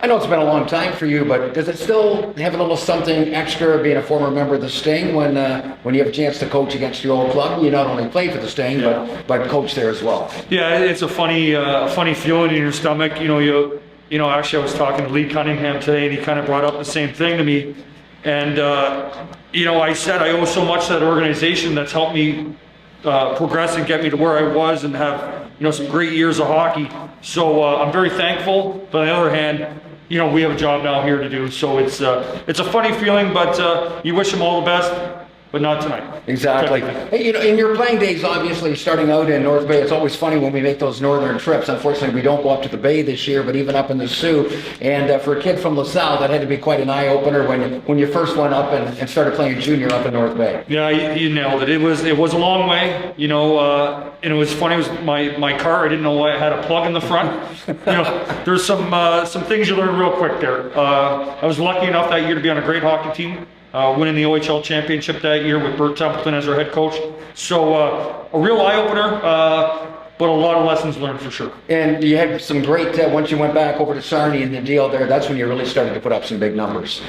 I know it's been a long time for you, but does it still have a little something extra being a former member of the Sting when you have a chance to coach against your old club? You not only play for the Sting, but coach there as well. Yeah, it's a funny feeling in your stomach. Actually, I was talking to Lee Cunningham today, and he kind of brought up the same thing to me. And I said I owe so much to that organization that's helped me progress and get me to where I was and have some great years of hockey. So I'm very thankful. But on the other hand, we have a job now here to do. So it's a funny feeling, but you wish them all the best. But not tonight. Exactly. Hey, in your playing days, obviously, starting out in North Bay, it's always funny when we make those northern trips. Unfortunately, we don't go up to the Bay this year, but even up in the Soo. And for a kid from LaSalle, that had to be quite an eye-opener when you first went up and started playing junior up in North Bay. Yeah, you nailed it. It was a long way, and it was funny. It was my car. I didn't know I had a plug in the front. There's some things you learn real quick there. I was lucky enough that year to be on a great hockey team. Winning the OHL championship that year with Bert Templeton as our head coach. So a real eye-opener, but a lot of lessons learned for sure. And you had some great, once you went back over to Sarnia and the deal there, that's when you really started to put up some big numbers.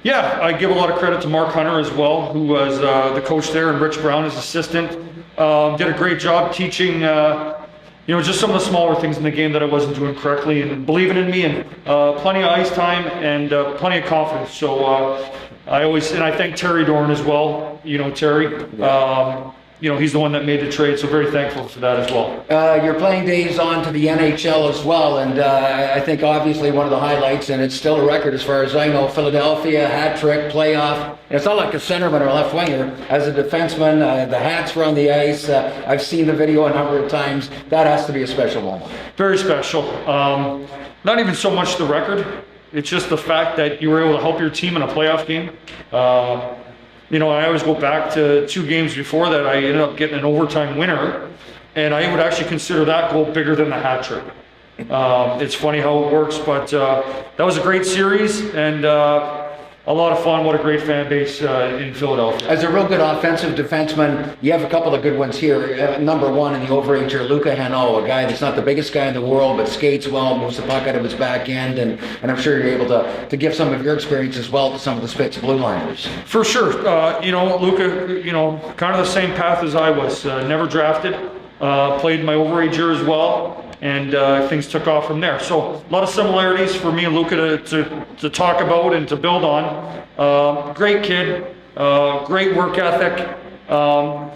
Yeah, I give a lot of credit to Mark Hunter as well, who was the coach there, and Rich Brown as assistant. Did a great job teaching just some of the smaller things in the game that I wasn't doing correctly, and believing in me, and plenty of ice time and plenty of confidence. So I thank Terry Dorn as well. Terry. He's the one that made the trade, so very thankful for that as well. Your playing days on to the NHL as well, and I think obviously one of the highlights, and it's still a record as far as I know, Philadelphia, hat trick, playoff. And it's not like a centerman or a left winger. As a defenseman, the hats were on the ice. I've seen the video a number of times. That has to be a special moment. Very special. Not even so much the record. It's just the fact that you were able to help your team in a playoff game. I always go back to 2 games before that. I ended up getting an overtime winner, and I would actually consider that goal bigger than the hat trick. It's funny how it works, but that was a great series, and a lot of fun. What a great fan base in Philadelphia. As a real good offensive defenseman, you have a couple of good ones here. Number one in the overager, Luca Hano, a guy that's not the biggest guy in the world, but skates well, moves the puck out of his back end, and I'm sure you're able to give some of your experience as well to some of the Spitz blue liners. For sure. Luca, kind of the same path as I was. Never drafted. Played my overager as well. And things took off from there. So a lot of similarities for me and Luca to talk about and to build on. Great kid, great work ethic,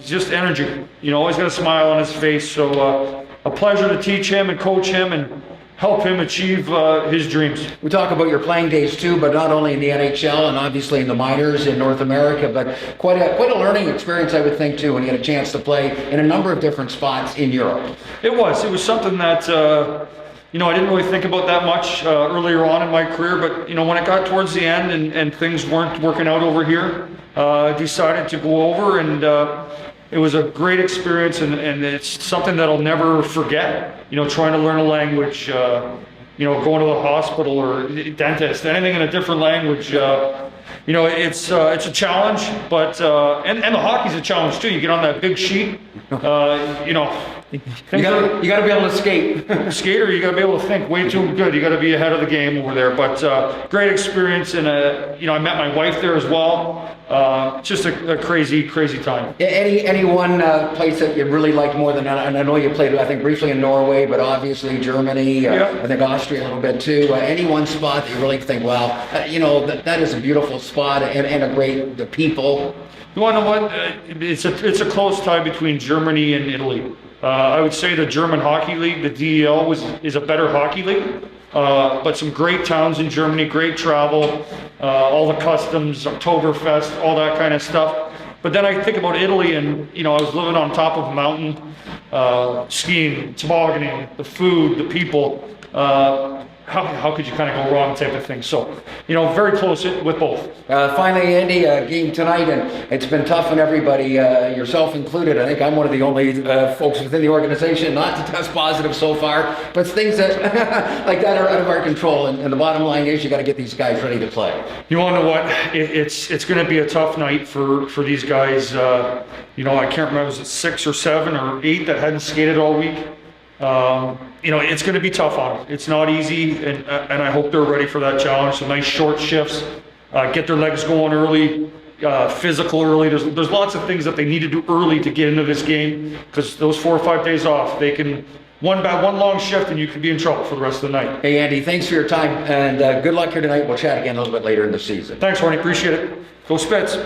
just energy. Always got a smile on his face. So a pleasure to teach him and coach him and help him achieve his dreams. We talk about your playing days too, but not only in the NHL and obviously in the minors in North America, but quite a learning experience, I would think, too, when you get a chance to play in a number of different spots in Europe. It was something that I didn't really think about that much earlier on in my career, but when it got towards the end and things weren't working out over here, I decided to go over, and it was a great experience, and it's something that I'll never forget. Trying to learn a language, going to the hospital or dentist, anything in a different language. It's a challenge, but and the hockey's a challenge too. You get on that big sheet, You got to be able to skate. Skater, you got to be able to think way too good. You got to be ahead of the game over there. But great experience, and I met my wife there as well. Just a crazy time. Any one place that you really liked more than that? And I know you played, I think, briefly in Norway, but obviously Germany. I think Austria a little bit too. Any one spot that you really think, wow, that is a beautiful spot and a great the people. You want to know what? It's a close tie between Germany and Italy. I would say the German hockey league, the DEL, is a better hockey league. But some great towns in Germany, great travel, all the customs, Oktoberfest, all that kind of stuff. But then I think about Italy, and I was living on top of a mountain, skiing, tobogganing, the food, the people. How could you kind of go wrong type of thing? So, very close with both. Finally, Andy, game tonight, and it's been tough on everybody, yourself included. I think I'm one of the only folks within the organization not to test positive so far. But things that like that are out of our control, and the bottom line is you got to get these guys ready to play. You want to know what? It's going to be a tough night for these guys. I can't remember, was it 6 or 7 or 8 that hadn't skated all week? You know, it's going to be tough on them. It's not easy, and I hope they're ready for that challenge. Some nice short shifts, get their legs going early, physical early. There's lots of things that they need to do early to get into this game, because those 4 or 5 days off, they can one long shift and you could be in trouble for the rest of the night. Hey, Andy, thanks for your time, and good luck here tonight. We'll chat again a little bit later in the season. Thanks, Horny. Appreciate it. Go Spits.